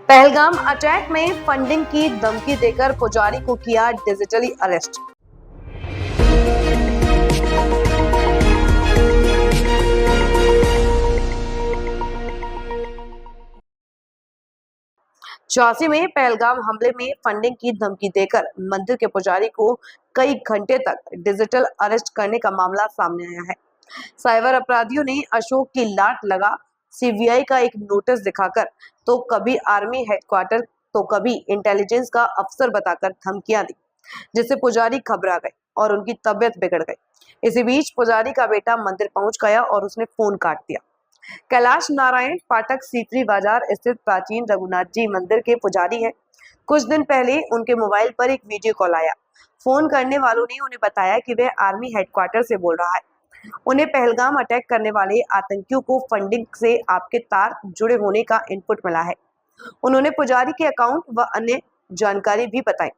Pahalgam attack में funding की धमकी देकर पुजारी को किया डिजिटली अरेस्ट। झांसी में पहलगाम हमले में फंडिंग की धमकी देकर मंदिर के पुजारी को कई घंटे तक डिजिटल अरेस्ट करने का मामला सामने आया है। साइबर अपराधियों ने अशोक की लाट लगा सीबीआई का एक नोटिस दिखाकर तो कभी आर्मी हेडक्वार्टर तो कभी इंटेलिजेंस का अफसर बताकर धमकियां दी, जिससे पुजारी घबरा गए और उनकी तबीयत बिगड़ गई। इसी बीच पुजारी का बेटा मंदिर पहुंच गया और उसने फोन काट दिया। कैलाश नारायण पाठक सीकरी बाजार स्थित प्राचीन रघुनाथ जी मंदिर के पुजारी हैं। कुछ दिन पहले उनके मोबाइल पर एक वीडियो कॉल आया। फोन करने वालों ने उन्हें बताया कि वह आर्मी हेडक्वार्टर से बोल रहा है। उन्हें पहलगाम अटैक करने वाले आतंकियों को फंडिंग से आपके तार जुड़े होने का इनपुट मिला है। उन्होंने पुजारी के अकाउंट व अन्य जानकारी भी बताई।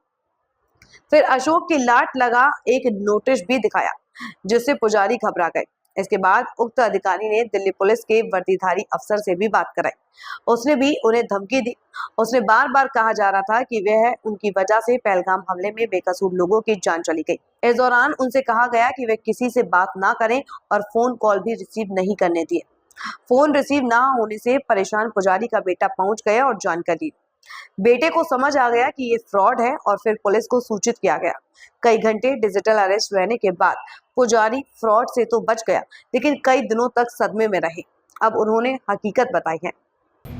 फिर अशोक की लाट लगा एक नोटिस भी दिखाया, जिससे पुजारी घबरा गए। इसके बाद उक्त अधिकारी ने दिल्ली पुलिस के वर्दीधारी अफसर से भी बात कराई। उसने भी उन्हें धमकी दी। उसने बार बार कहा जा रहा था कि वह उनकी वजह से पहलगाम हमले में बेकसूर लोगों की जान चली गई। इस दौरान उनसे कहा गया कि वे किसी से बात ना करें और फोन कॉल भी रिसीव नहीं करने दिए। फोन रिसीव ना होने से परेशान पुजारी का बेटा पहुंच गया और जानकारी दी। बेटे को समझ आ गया कि ये फ्रॉड है और फिर पुलिस को सूचित किया गया। कई घंटे डिजिटल अरेस्ट रहने के बाद पुजारी फ्रॉड से तो बच गया, लेकिन कई दिनों तक सदमे में रहे। अब उन्होंने हकीकत बताई है।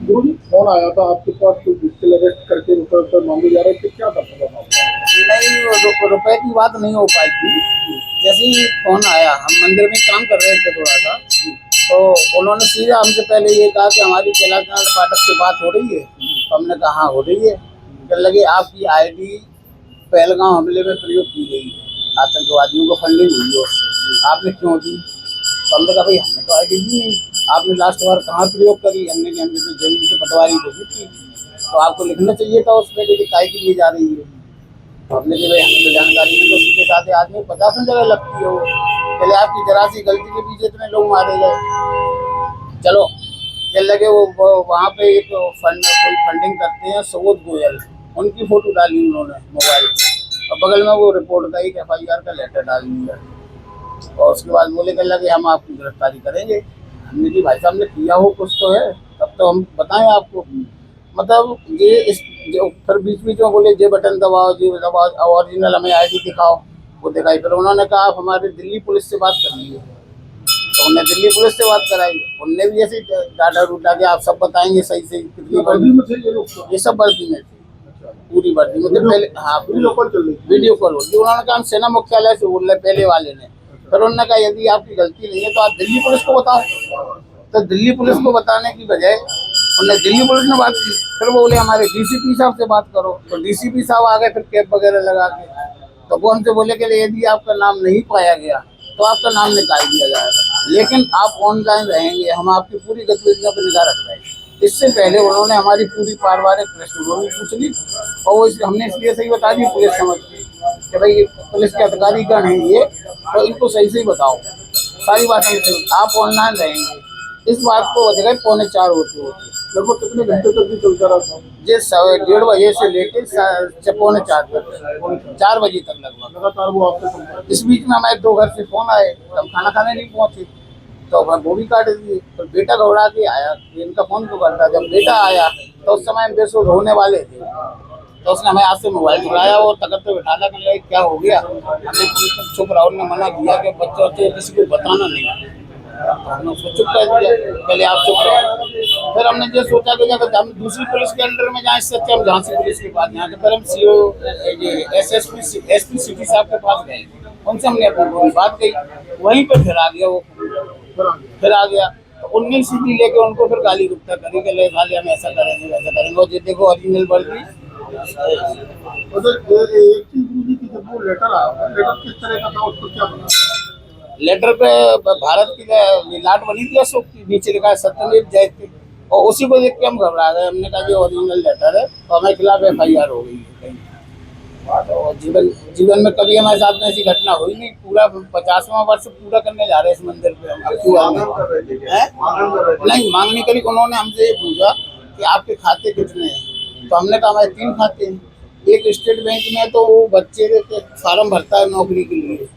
जो भी फोन आया था आपके पास तो डिजिटल अरेस्ट करके रुपए मांगे जा रहे थे, क्या था पूरा मामला? नहीं, रुपए की बात नहीं हो पाई थी। जैसे ही फोन आया, हम मंदिर में काम कर रहे थे थोड़ा सा, तो उन्होंने सीधा हमसे पहले ये कहा कि हमारी कैलाश नारायण पाठक से बात हो रही है। तो हमने कहा हाँ हो रही है। कहने लगे आपकी आईडी पहलगाम हमले में प्रयोग की गई है, आतंकवादियों को फंडिंग हुई है उससे, आपने क्यों दी? तो हमने कहा भाई हमने तो आईडी दी नहीं, आपने लास्ट बार कहाँ प्रयोग करी? हमने कहा हमने तो जमीन से पटवारी को दी थी, तो आपको लिखना चाहिए था उस पर कि काय के लिए जा रही है। तो हमने कहा भाई हमें तो जानकारी नहीं, तो सीधे साधे आदमी 50 जगह लगती है वो। पहले आपकी जरा सी गलती के पीछे इतने लोग मारे गए। चलो चल लगे वो वहाँ पे एक कोई फंडिंग करते हैं सुबोध गोयल, उनकी फोटो डाली उन्होंने मोबाइल पे और बगल में वो रिपोर्ट का एक FIR का लेटर डाल दिया। और उसके बाद बोले कहने लगे हम आपकी गिरफ्तारी करेंगे। हमने जी भाई साहब ने किया हो कुछ तो है, तब तो हम बताएं आपको। मतलब ये इस जो फिर बीच बीच में बोले जे बटन दबाओ, जे दबाओ, ओरिजिनल हमें आईडी दिखाओ। वो दिखाई, फिर उन्होंने कहा आप हमारे दिल्ली पुलिस से बात कर लीजिए। तो उन्हें दिल्ली पुलिस से बात कराई, उनने भी ऐसे डाटा रूटा के आप सब बताएंगे सही से कितनी वर्दी में थे ये लोग? ये सब वर्दी में थे, पूरी वर्दी में थे। पहले हाँ वीडियो कॉल चल रही थी। वीडियो कॉल होती। उन्होंने कहा हम सेना मुख्यालय से बोल रहे पहले वाले ने। फिर उन्होंने कहा यदि आपकी गलती नहीं है तो आप दिल्ली पुलिस को बताओ। तो दिल्ली पुलिस को बताने की बजाय उन्होंने दिल्ली पुलिस ने बात की। फिर वो बोले हमारे DCP साहब से बात करो। तो DCP साहब आ गए फिर कैब वगैरह लगा के। तो वो हमसे बोले कि यदि आपका नाम नहीं पाया गया तो आपका नाम निकाल दिया जाएगा, लेकिन आप ऑनलाइन रहेंगे, हम आपकी पूरी गतिविधियों पर निगाह रख रहे हैं। इससे पहले उन्होंने हमारी पूरी पारिवारिक पृष्ठभूमि पूछ ली और वो हमने इसलिए सही बता दी पुलिस समझ के कि भाई पुलिस के अधिकारी गण हैं ये, तो इनको सही सही बताओ सारी बातें। आप ऑनलाइन रहेंगे, इस बात को बज गए 3:45 होते। लगभग कितने घंटे तक भी चलता रहा था? ये 1:30 बजे से लेके 3:45 तक, 4 बजे तक लगभग लगातार वो आपसे संपर्क? इस बीच में हमारे 2 घर से फोन आए, हम खाना खाने नहीं पहुंचे तो वो भी काट दिए। तो बेटा घबरा के आया कि इनका फोन क्यों करता। जब बेटा आया तो उस समय हम बेसुध होने वाले थे, तो उसने हमें हाथ से मोबाइल चुराया और तकत पे बिठाना के लिए क्या हो गया। हमने चुप रहा, उन्होंने मना किया कि बच्चों से किसी को बताना नहीं। तो हमने उसको चुप कर दिया, पहले आप चुप रहो। फिर हमने ये सोचा कि अगर हम दूसरी पुलिस के अंडर में जाए, इससे अच्छा हम झांसी पुलिस के पास जाए। फिर हम CO SP सिटी साहब के पास गए, उनसे हमने अपनी पूरी बात कही। वहीं पर फिर आ गया वो, फिर आ गया तो 19 सीटी लेके उनको फिर गाली गुप्ता करी कि ले साले हम ऐसा करेंगे वैसा करेंगे। और ये देखो ओरिजिनल वर्दी। मतलब एक चीज मुझे कि जब वो लेटर आया, लेटर किस तरह का था, उसको क्या बना? लेटर पे भारत की लाट बनी थी अशोक की, नीचे लिखा है सत्यमेव जयते, और उसी को देख के हम घबरा गए। हमने कहा ये ओरिजिनल लेटर है तो हमारे खिलाफ FIR हो गई है। तो जीवन में कभी हमारे साथ में ऐसी घटना हुई नहीं। पूरा 50वां वर्ष पूरा करने जा रहे हैं इस मंदिर पे हम। नहीं मांग नहीं करी। उन्होंने हमसे ये पूछा कि आपके खाते कितने हैं, तो हमने कहा हमारे 3 खाते हैं। एक स्टेट बैंक में तो वो बच्चे के फार्म भरता है नौकरी के लिए,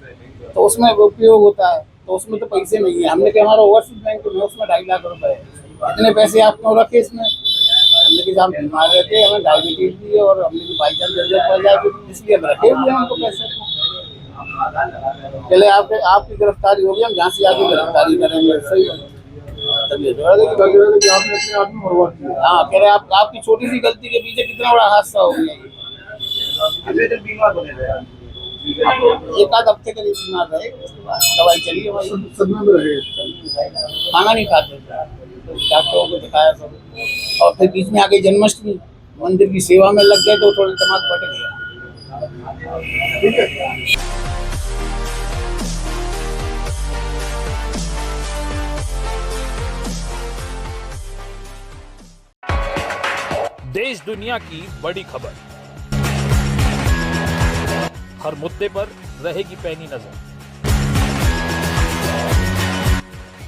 तो उसमें उपयोग होता है, तो उसमें तो पैसे नहीं है। हमने कहा हमारा ओवरसीज बैंक में उसमें 2.5 लाख रुपए है, इतने पैसे आप क्यों रखे इसमें? हमने कहा हम बीमार रहते हैं, हमें डायबिटीज भी है, और हमने बाई चांस जरूरत पड़ जाएगी, इसलिए हम रखे हुए हैं उनको पैसे। पहले आपकी गिरफ्तारी होगी, हम जहाँ से आगे गिरफ्तारी करेंगे। सही है, तब ये जोड़ा लग रहा है कि आपने अपने आप में बर्बाद किया। हाँ, कह रहे आपकी छोटी सी गलती के पीछे कितना बड़ा हादसा हो गया। कितने दिन बीमार बने रहे? एक आध हफ्ते करीब बीमार रहे, उसके बाद दवाई चली हमारी। सदमे में रहे। खाना नहीं खाते थे, डॉक्टरों को दिखाया सब, और फिर बीच में आगे जन्माष्टमी मंदिर की सेवा में लग गए तो थोड़ा दिमाग बढ़ गया। ठीक है। देश दुनिया की बड़ी खबर, हर मुद्दे पर रहेगी पैनी नजर।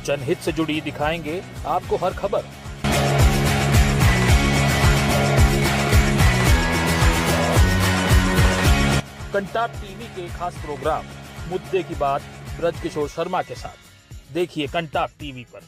जनहित से जुड़ी दिखाएंगे आपको हर खबर। कंटाप टीवी के खास प्रोग्राम मुद्दे की बात ब्रजकिशोर शर्मा के साथ देखिए कंटाप टीवी पर।